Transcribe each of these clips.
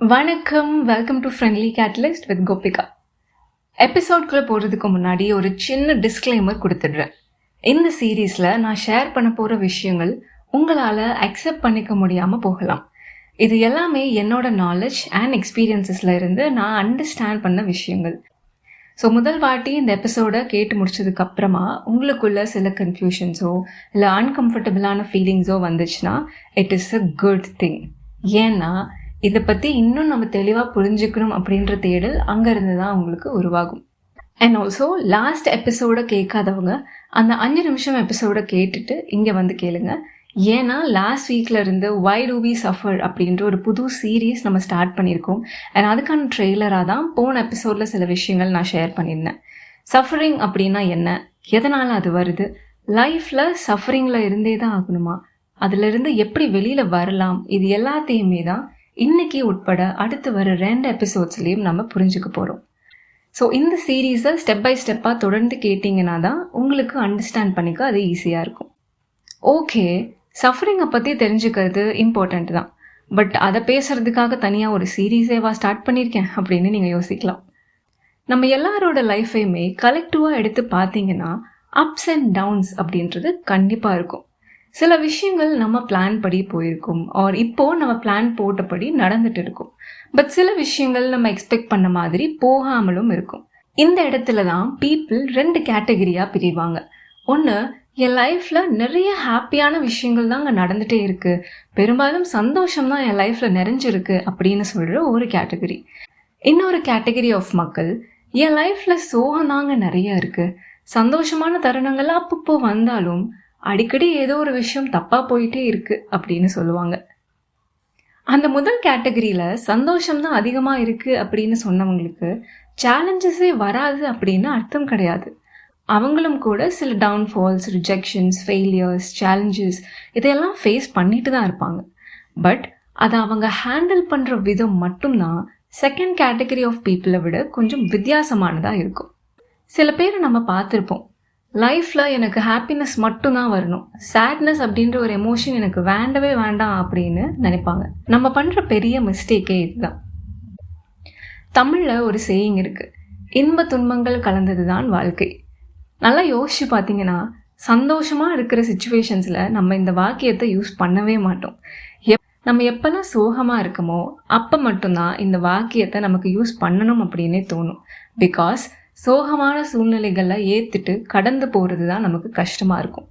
வணக்கம், welcome to friendly catalyst with Gopika. எபிசோட்குள்ளே போகிறதுக்கு முன்னாடி ஒரு சின்ன டிஸ்க்ளைமர் கொடுத்துடுறேன். இந்த சீரீஸில் நான் ஷேர் பண்ண போகிற விஷயங்கள் உங்களால் அக்செப்ட் பண்ணிக்க முடியாமல் போகலாம். இது எல்லாமே என்னோட நாலேஜ் அண்ட் எக்ஸ்பீரியன்ஸஸில் இருந்து நான் அண்டர்ஸ்டாண்ட் பண்ண விஷயங்கள். ஸோ முதல் வாட்டி இந்த எபிசோடை கேட்டு முடிச்சதுக்கப்புறமா உங்களுக்குள்ள சில கன்ஃபியூஷன்ஸோ இல்லை அன்கம்ஃபர்டபுளான ஃபீலிங்ஸோ வந்துச்சுன்னா it is a good thing. ஏன்னா இதை பற்றி இன்னும் நம்ம தெளிவாக புரிஞ்சுக்கணும் அப்படின்ற தேடல் அங்கேருந்து தான் உங்களுக்கு உருவாகும். அண்ட் ஆல்சோ லாஸ்ட் எபிசோடை கேட்காதவங்க அந்த 5 நிமிஷம் எபிசோடை கேட்டுட்டு இங்கே வந்து கேளுங்க. ஏன்னா லாஸ்ட் வீக்கில் இருந்து வை டு வி சஃபர் அப்படின்ற ஒரு புது சீரீஸ் நம்ம ஸ்டார்ட் பண்ணியிருக்கோம். அண்ட் அதுக்கான ட்ரெய்லராக தான் போன எபிசோடில் சில விஷயங்கள் நான் ஷேர் பண்ணியிருந்தேன். சஃபரிங் அப்படின்னா என்ன, எதனால் அது வருது, லைஃப்பில் சஃபரிங்கில் இருந்தே தான் ஆகணுமா, அதிலிருந்து எப்படி வெளியில் வரலாம், இது எல்லாத்தையுமே தான் இன்னைக்கு உட்பட அடுத்து வர 2 எபிசோட்ஸ்லேயும் நம்ம புரிஞ்சுக்க போகிறோம். ஸோ இந்த சீரீஸை ஸ்டெப் பை ஸ்டெப்பாக தொடர்ந்து கேட்டிங்கன்னா தான் உங்களுக்கு அண்டர்ஸ்டாண்ட் பண்ணிக்க அது ஈஸியாக இருக்கும். ஓகே, சஃபரிங்கை பற்றி தெரிஞ்சுக்கிறது இம்பார்ட்டண்ட் தான், பட் அதை பேசுகிறதுக்காக தனியாக ஒரு சீரீஸேவா ஸ்டார்ட் பண்ணியிருக்கேன் அப்படின்னு நீங்கள் யோசிக்கலாம். நம்ம எல்லாரோட லைஃபையுமே கலெக்டிவாக எடுத்து பார்த்தீங்கன்னா அப்ஸ் அண்ட் டவுன்ஸ் அப்படின்றது கண்டிப்பாக இருக்கும். சில விஷயங்கள் நம்ம பிளான் படி போயிருக்கும், ஆர் இப்போது நம்ம பிளான் போட்டபடி நடந்துட்டு இருக்கும். பட் சில விஷயங்கள் நம்ம எக்ஸ்பெக்ட் பண்ண மாதிரி போகாமலும் இருக்கும். இந்த இடத்துல தான் பீப்புள் 2 கேட்டகரியாக பிரிவாங்க. ஒன்று, என் லைஃப்பில் நிறைய ஹாப்பியான விஷயங்கள் தான் அங்கே நடந்துகிட்டே இருக்குது, பெரும்பாலும் சந்தோஷம் தான் என் லைஃப்பில் நிறைஞ்சிருக்கு அப்படின்னு சொல்கிற ஒரு கேட்டகரி. இன்னொரு கேட்டகரி ஆஃப் மக்கள், என் லைஃப்பில் சோகம் தாங்க நிறைய இருக்குது, சந்தோஷமான தருணங்கள் அப்பப்போ வந்தாலும் அடிக்கடி ஏதோ ஒரு விஷயம் தப்பாக போயிட்டே இருக்குது அப்படின்னு சொல்லுவாங்க. அந்த முதல் கேட்டகரியில் சந்தோஷம்தான் அதிகமாக இருக்குது அப்படின்னு சொன்னவங்களுக்கு சேலஞ்சஸே வராது அப்படின்னு அர்த்தம் கிடையாது. அவங்களும் கூட சில டவுன்ஃபால்ஸ், ரிஜெக்ஷன்ஸ், ஃபெயிலியர்ஸ், சேலஞ்சஸ் இதையெல்லாம் ஃபேஸ் பண்ணிட்டு தான் இருப்பாங்க. பட் அதை அவங்க ஹேண்டில் பண்ணுற விதம் மட்டும்தான் செகண்ட் கேட்டகரி ஆஃப் பீப்புளை விட கொஞ்சம் வித்தியாசமானதாக இருக்கும். சில பேரை நம்ம பார்த்துருப்போம், லைஃப்பில் எனக்கு ஹாப்பினஸ் மட்டும்தான் வரணும், சேட்னஸ் அப்படின்ற ஒரு எமோஷன் எனக்கு வேண்டவே வேண்டாம் அப்படின்னு நினைப்பாங்க. நம்ம பண்ணுற பெரிய மிஸ்டேக்கே இதுதான். தமிழில் ஒரு சேயிங் இருக்குது, இன்ப துன்பங்கள் கலந்தது தான் வாழ்க்கை. நல்லா யோசிச்சு பார்த்தீங்கன்னா சந்தோஷமாக இருக்கிற சுச்சுவேஷன்ஸில் நம்ம இந்த வாக்கியத்தை யூஸ் பண்ணவே மாட்டோம். நம்ம எப்போல்லாம் சோகமாக இருக்கமோ அப்போ மட்டும்தான் இந்த வாக்கியத்தை நமக்கு யூஸ் பண்ணணும் அப்படின்னே தோணும். பிகாஸ் சோகமான சூழ்நிலைகளை ஏற்றுட்டு கடந்து போகிறது தான் நமக்கு கஷ்டமாக இருக்கும்.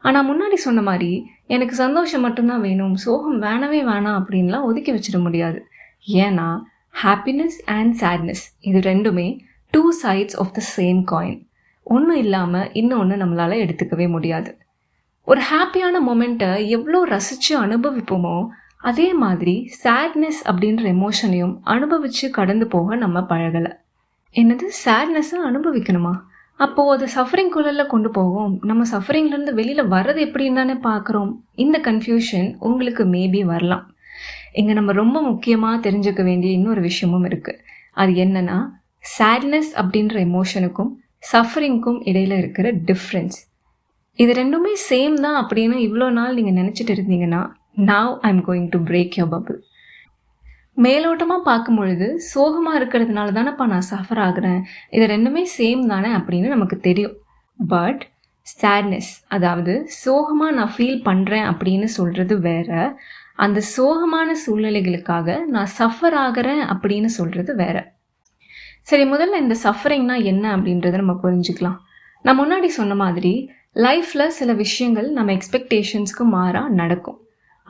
ஆனால் முன்னாடி சொன்ன மாதிரி எனக்கு சந்தோஷம் மட்டும்தான் வேணும், சோகம் வேணவே வேணாம் அப்படின்லாம் ஒதுக்கி வச்சிட முடியாது. ஏன்னா ஹாப்பினஸ் அண்ட் சேட்னஸ் இது ரெண்டுமே 2 sides of the same coin. ஒன்று இல்லாமல் இன்னொன்று நம்மளால் எடுத்துக்கவே முடியாது. ஒரு ஹாப்பியான மொமெண்ட்டை எவ்வளோ ரசித்து அனுபவிப்போமோ அதே மாதிரி சேட்னஸ் அப்படின்ற எமோஷனையும் அனுபவித்து கடந்து போக நம்ம பழகலை. என்னது, சேட்னஸை அனுபவிக்கணுமா? அப்போது அது சஃபரிங் குழலில் கொண்டு போகும். நம்ம சஃபரிங்லேருந்து வெளியில் வர்றது எப்படின்னு தானே பார்க்குறோம். இந்த கன்ஃபியூஷன் உங்களுக்கு மேபி வரலாம். இங்கே நம்ம ரொம்ப முக்கியமாக தெரிஞ்சுக்க வேண்டிய இன்னொரு விஷயமும் இருக்குது. அது என்னன்னா, சேட்னஸ் அப்படின்ற எமோஷனுக்கும் சஃபரிங்க்கும் இடையில் இருக்கிற டிஃப்ரென்ஸ். இது ரெண்டுமே சேம் தான் அப்படின்னு இவ்வளோ நாள் நீங்கள் நினச்சிட்டு இருந்தீங்கன்னா now I am going to break your bubble. மேலோட்டமாக பார்க்கும் பொழுது சோகமாக இருக்கிறதுனால தானேப்பா நான் சஃபர் ஆகுறேன், இது ரெண்டுமே சேம் தானே அப்படின்னு நமக்கு தெரியும். பட் சேட்னஸ், அதாவது சோகமாக நான் ஃபீல் பண்ணுறேன் அப்படின்னு சொல்கிறது வேற, அந்த சோகமான சூழ்நிலைகளுக்காக நான் சஃபர் ஆகிறேன் அப்படின்னு சொல்கிறது வேற. சரி, முதல்ல இந்த சஃபரிங்னா என்ன அப்படின்றத நம்ம புரிஞ்சுக்கலாம். நான் முன்னாடி சொன்ன மாதிரி லைஃப்பில் சில விஷயங்கள் நம்ம எக்ஸ்பெக்டேஷன்ஸ்க்கு மாறாக நடக்கும்.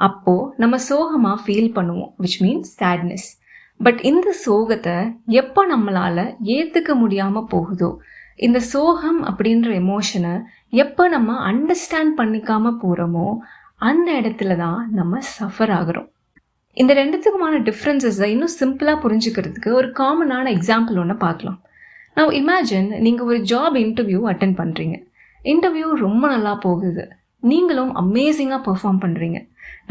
அப்போது நம்ம சோகமாக ஃபீல் பண்ணுவோம், விச் மீன்ஸ் சேட்னஸ். பட் இந்த சோகத்தை எப்போ நம்மளால் ஏற்றுக்க முடியாமல் போகுதோ, இந்த சோகம் அப்படின்ற எமோஷனை எப்போ நம்ம அண்டர்ஸ்டாண்ட் பண்ணிக்காமல் போகிறோமோ அந்த இடத்துல தான் நம்ம சஃபர் ஆகிறோம். இந்த ரெண்டுத்துக்குமான டிஃப்ரென்சஸை இன்னும் சிம்பிளாக புரிஞ்சுக்கிறதுக்கு ஒரு காமனான எக்ஸாம்பிள் ஒன்று பார்க்கலாம். நான் இமேஜின் நீங்கள் ஒரு ஜாப் இன்டர்வியூ அட்டென்ட் பண்ணுறீங்க. இன்டர்வியூ ரொம்ப நல்லா போகுது, நீங்களும் அமேசிங்காக பெர்ஃபார்ம் பண்ணுறீங்க.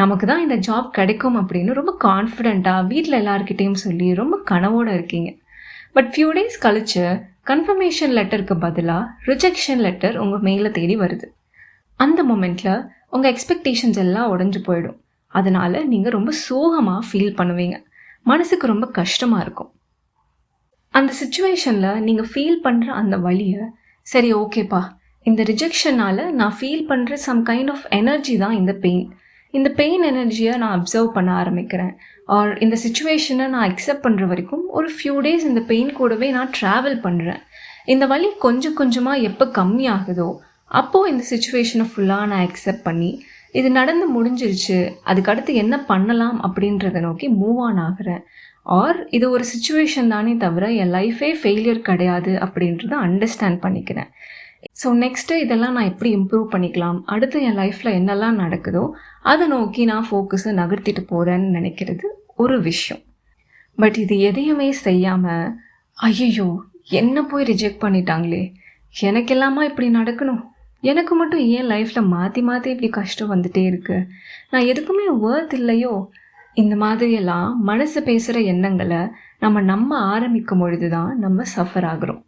நமக்கு தான் இந்த ஜாப் கிடைக்கும் அப்படின்னு ரொம்ப கான்ஃபிடெண்ட்டாக வீட்டில் எல்லாருக்கிட்டேயும் சொல்லி ரொம்ப கனவோடு இருக்கீங்க. பட் ஃபியூ டேஸ் கழிச்சு கன்ஃபர்மேஷன் லெட்டருக்கு பதிலாக ரிஜெக்ஷன் லெட்டர் உங்கள் மெயிலை தேடி வருது. அந்த மொமெண்ட்டில் உங்கள் எக்ஸ்பெக்டேஷன்ஸ் எல்லாம் உடஞ்சி போயிடும். அதனால் நீங்கள் ரொம்ப சோகமாக ஃபீல் பண்ணுவீங்க. மனசுக்கு ரொம்ப கஷ்டமாக இருக்கும். அந்த சுச்சுவேஷனில் நீங்கள் ஃபீல் பண்ணுற அந்த வலியை, சரி ஓகேப்பா, இந்த ரிஜெக்ஷனால் நான் ஃபீல் பண்ணுற சம் கைண்ட் ஆஃப் எனர்ஜி தான் இந்த பெயின். இந்த பெயின் எனர்ஜியை நான் அப்சர்வ் பண்ண ஆரம்பிக்கிறேன். ஆர் இந்த சுச்சுவேஷனை நான் அக்செப்ட் பண்ணுற வரைக்கும் ஒரு ஃபியூ டேஸ் இந்த பெயின் கூடவே நான் ட்ராவல் பண்ணுறேன். இந்த வலி கொஞ்சம் கொஞ்சமாக எப்போ கம்மியாகுதோ அப்போது இந்த சுச்சுவேஷனை ஃபுல்லாக நான் அக்செப்ட் பண்ணி, இது நடந்து முடிஞ்சிருச்சு, அதுக்கடுத்து என்ன பண்ணலாம் அப்படின்றத நோக்கி மூவ் ஆன் ஆகிறேன். ஆர் இது ஒரு சுச்சுவேஷன் தானே தவிர என் லைஃபே ஃபெயிலியர் கிடையாது அப்படின்றத அண்டர்ஸ்டாண்ட் பண்ணிக்கிறேன். ஸோ நெக்ஸ்ட்டு இதெல்லாம் நான் எப்படி இம்ப்ரூவ் பண்ணிக்கலாம், அடுத்து என் லைஃப்பில் என்னெல்லாம் நடக்குதோ அதை நோக்கி நான் ஃபோக்கஸை நகர்த்திட்டு போகிறேன்னு நினைக்கிறது ஒரு விஷயம். பட் இது எதையுமே செய்யாமல், ஐயோ என்ன போய் ரிஜெக்ட் பண்ணிட்டாங்களே, எனக்கு எல்லாமா இப்படி நடக்கணும், எனக்கு மட்டும் ஏன் லைஃப்பில் மாற்றி மாற்றி இப்படி கஷ்டம் வந்துட்டே இருக்குது, நான் எதுக்குமே வொர்த் இல்லையோ, இந்த மாதிரியெல்லாம் மனசு பேசுகிற எண்ணங்களை நம்ம நம்ப ஆரம்பிக்கும் பொழுது தான் நம்ம சஃபர் ஆகிறோம்.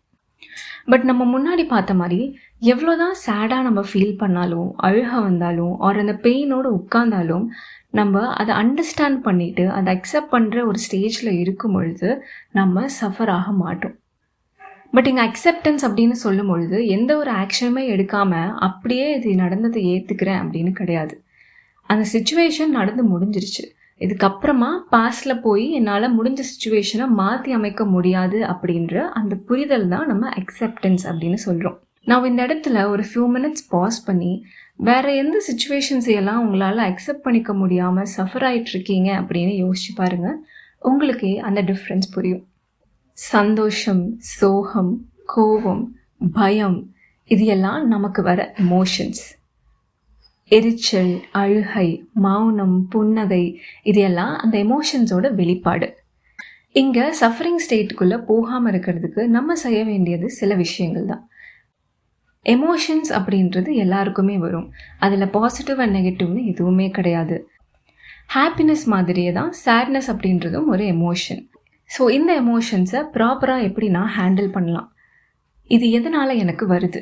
பட் நம்ம முன்னாடி பார்த்த மாதிரி எவ்வளோதான் சேடாக நம்ம ஃபீல் பண்ணாலும், அழுக வந்தாலும், ஆர் அந்த பெயினோடு உட்கார்ந்தாலும், நம்ம அதை அண்டர்ஸ்டாண்ட் பண்ணிவிட்டு அதை அக்செப்ட் பண்ணுற ஒரு ஸ்டேஜில் இருக்கும் பொழுது நம்ம சஃபர் ஆக மாட்டோம். பட் இங்கே அக்செப்டன்ஸ் அப்படின்னு சொல்லும் பொழுது எந்த ஒரு ஆக்ஷனுமே எடுக்காமல் அப்படியே இது நடந்ததை ஏற்றுக்கிறேன் அப்படின்னு கிடையாது. அந்த சுச்சுவேஷன் நடந்து முடிஞ்சிருச்சு, இதுக்கப்புறமா பாஸ்டில் போய் என்னால் முடிஞ்ச சுச்சுவேஷனை மாற்றி அமைக்க முடியாது அப்படின்ற அந்த புரிதல் தான் நம்ம அக்செப்டன்ஸ் அப்படின்னு சொல்கிறோம். நான் இந்த இடத்துல ஒரு ஃபியூ மினிட்ஸ் பாஸ் பண்ணி வேறு எந்த சுச்சுவேஷன்ஸையெல்லாம் உங்களால் அக்செப்ட் பண்ணிக்க முடியாமல் சஃபர் ஆகிட்ருக்கீங்க அப்படின்னு யோசிச்சு பாருங்கள். உங்களுக்கே அந்த டிஃப்ரென்ஸ் புரியும். சந்தோஷம், சோகம், கோபம், பயம், இது எல்லாம் நமக்கு வர எமோஷன்ஸ். எரிச்சல், அழுகை, மௌனம், புன்னகை, இது எல்லாம் அந்த எமோஷன்ஸோட வெளிப்பாடு. இங்கே சஃபரிங் ஸ்டேட்டுக்குள்ளே போகாமல் இருக்கிறதுக்கு நம்ம செய்ய வேண்டியது சில விஷயங்கள் தான். எமோஷன்ஸ் அப்படின்றது எல்லாருக்குமே வரும், அதில் பாசிட்டிவ் அண்ட் நெகட்டிவ்னு எதுவுமே கிடையாது. ஹாப்பினஸ் மாதிரியே தான் சேட்னஸ் அப்படின்றதும் ஒரு எமோஷன். ஸோ இந்த எமோஷன்ஸை ப்ராப்பராக எப்படி நான் ஹேண்டில் பண்ணலாம், இது எதனால் எனக்கு வருது,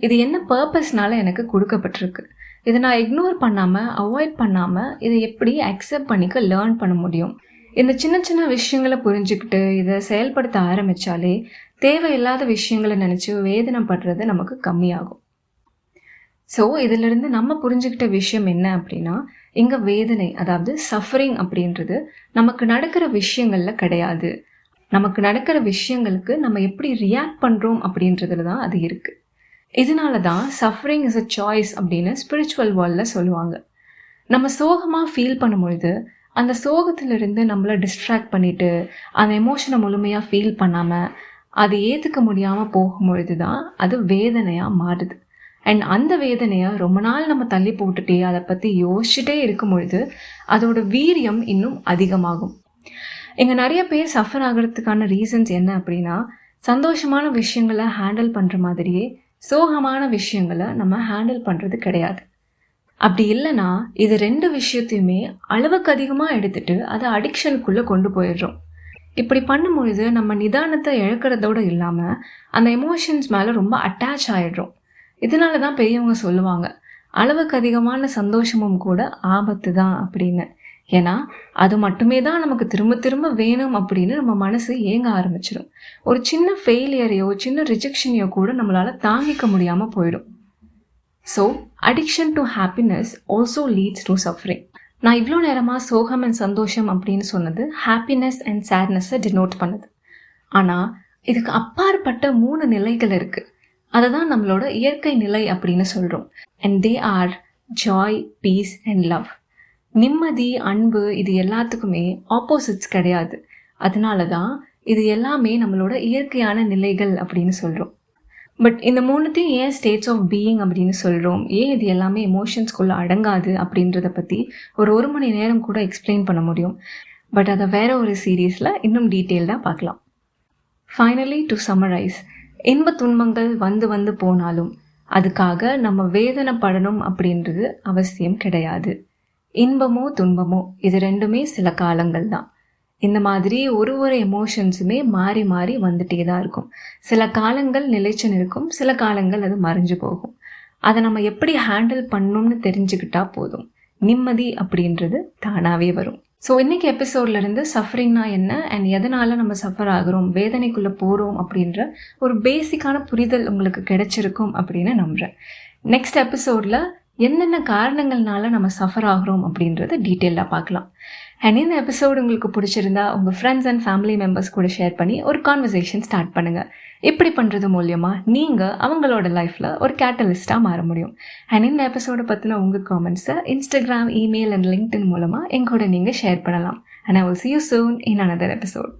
இது என்ன பர்பஸ்னால் எனக்கு கொடுக்கப்பட்டிருக்கு, இதை நான் இக்னோர் பண்ணாமல் அவாய்ட் பண்ணாமல் இதை எப்படி அக்செப்ட் பண்ணிக்க லேர்ன் பண்ண முடியும். இந்த சின்ன சின்ன விஷயங்களை புரிஞ்சுக்கிட்டு இதை செயல்படுத்த ஆரம்பித்தாலே தேவையில்லாத விஷயங்களை நினச்சி வேதனைப்படுறது நமக்கு கம்மியாகும். ஸோ இதிலிருந்து நம்ம புரிஞ்சுக்கிட்ட விஷயம் என்ன அப்படின்னா, இங்கே வேதனை அதாவது சஃபரிங் அப்படின்றது நமக்கு நடக்கிற விஷயங்களில் கிடையாது. நமக்கு நடக்கிற விஷயங்களுக்கு நம்ம எப்படி ரியாக்ட் பண்ணுறோம் அப்படின்றதுல தான் அது இருக்குது. இதனால தான் சஃபரிங் இஸ் அ சாய்ஸ் அப்படின்னு ஸ்பிரிச்சுவல் வேர்ல்டில் சொல்லுவாங்க. நம்ம சோகமாக ஃபீல் பண்ணும்பொழுது அந்த சோகத்திலிருந்து நம்மளை டிஸ்ட்ராக்ட் பண்ணிவிட்டு அந்த எமோஷனை முழுமையாக ஃபீல் பண்ணாமல் அதை ஏற்றுக்க முடியாமல் போகும்பொழுது தான் அது வேதனையாக மாறுது. அண்ட் அந்த வேதனையை ரொம்ப நாள் நம்ம தள்ளி போட்டுட்டே அதை பற்றி யோசிச்சுட்டே இருக்கும் பொழுது அதோட வீரியம் இன்னும் அதிகமாகும். இங்கே நிறைய பேர் சஃபர் ஆகிறதுக்கான ரீசன்ஸ் என்ன அப்படின்னா, சந்தோஷமான விஷயங்களை ஹேண்டில் பண்ணுற மாதிரியே சோகமான விஷயங்களை நம்ம ஹேண்டில் பண்ணுறது கிடையாது. அப்படி இல்லைன்னா இது ரெண்டு விஷயத்தையுமே அளவுக்கு அதிகமாக எடுத்துகிட்டு அதை அடிக்ஷனுக்குள்ளே கொண்டு போயிடுறோம். இப்படி பண்ணும்பொழுது நம்ம நிதானத்தை இழக்கிறதோடு இல்லாமல் அந்த எமோஷன்ஸ் மேலே ரொம்ப அட்டாச் ஆகிடுறோம். இதனால தான் பெரியவங்க சொல்லுவாங்க, அளவுக்கு அதிகமான சந்தோஷமும் கூட ஆபத்து தான் அப்படின்னு. ஏன்னா அது மட்டுமே தான் நமக்கு திரும்ப திரும்ப வேணும் அப்படின்னு நம்ம மனசு ஏங்க ஆரம்பிச்சிடும். ஒரு சின்ன ஃபெயிலியரையோ சின்ன ரிஜெக்ஷனையோ கூட நம்மளால் தாங்கிக்க முடியாமல் போயிடும். So addiction to happiness also leads to suffering. நான் இவ்வளோ நேரமாக சோகம் அண்ட் சந்தோஷம் அப்படின்னு சொன்னது ஹாப்பினஸ் அண்ட் சேட்னஸை டினோட் பண்ணுது. ஆனால் இதுக்கு அப்பாற்பட்ட 3 நிலைகள் இருக்குது. அதை தான் நம்மளோட இயற்கை நிலை அப்படின்னு சொல்கிறோம். And they are joy, peace and love. நிம்மதி, அன்பு, இது எல்லாத்துக்குமே ஆப்போசிட்ஸ் கிடையாது. அதனால தான் இது எல்லாமே நம்மளோட இயற்கையான நிலைகள் அப்படின்னு சொல்கிறோம். பட் இந்த 3த்தையும் ஏன் ஸ்டேட்ஸ் ஆஃப் பீயிங் அப்படின்னு சொல்கிறோம், ஏன் இது எல்லாமே எமோஷன்ஸ்குள்ளே அடங்காது அப்படின்றத பற்றி ஒரு 1 மணி நேரம் கூட எக்ஸ்பிளைன் பண்ண முடியும். பட் அதை வேற ஒரு சீரீஸில் இன்னும் டீட்டெயில்டாக பார்க்கலாம். ஃபைனலி டு சம்மரைஸ், இன்ப துன்பங்கள் வந்து வந்து போனாலும் அதுக்காக நம்ம வேதனைப்படணும் அப்படின்றது அவசியம் கிடையாது. இன்பமோ துன்பமோ இது ரெண்டுமே சில காலங்கள் தான். இந்த மாதிரி ஒரு எமோஷன்ஸுமே மாறி மாறி வந்துட்டே தான் இருக்கும். சில காலங்கள் நிலைச்சு நிற்கும், சில காலங்கள் அது மறைஞ்சு போகும். அதை நம்ம எப்படி ஹேண்டில் பண்ணணும்னு தெரிஞ்சுக்கிட்டா போதும், நிம்மதி அப்படின்றது தானாகவே வரும். ஸோ இன்றைக்கி எபிசோட்லேருந்து சஃபரிங்னா என்ன அண்ட் எதனால் நம்ம சஃபர் ஆகிறோம், வேதனைக்குள்ளே போகிறோம் அப்படின்ற ஒரு பேசிக்கான புரிதல் உங்களுக்கு கிடைச்சிருக்கும் அப்படின்னு நம்புகிறேன். நெக்ஸ்ட் எபிசோடில் என்னென்ன காரணங்கள்னால நம்ம சஃபர் ஆகிறோம் அப்படின்றத டீட்டெயிலாக பார்க்கலாம். அண்ட் இந்த எபிசோடு உங்களுக்கு பிடிச்சிருந்தா உங்கள் ஃப்ரெண்ட்ஸ் அண்ட் ஃபேமிலி மெம்பர்ஸ் கூட ஷேர் பண்ணி ஒரு கான்வர்சேஷன் ஸ்டார்ட் பண்ணுங்கள். இப்படி பண்ணுறது மூலியமாக நீங்கள் அவங்களோட லைஃப்பில் ஒரு கேட்டலிஸ்ட்டாக மாற முடியும். அண்ட் இந்த எபிசோடை பற்றின உங்கள் காமெண்ட்ஸை இன்ஸ்டாகிராம், இமெயில் அண்ட் லிங்க்டின் மூலமாக எங்கூட நீங்கள் ஷேர் பண்ணலாம். And I will see you soon in another episode.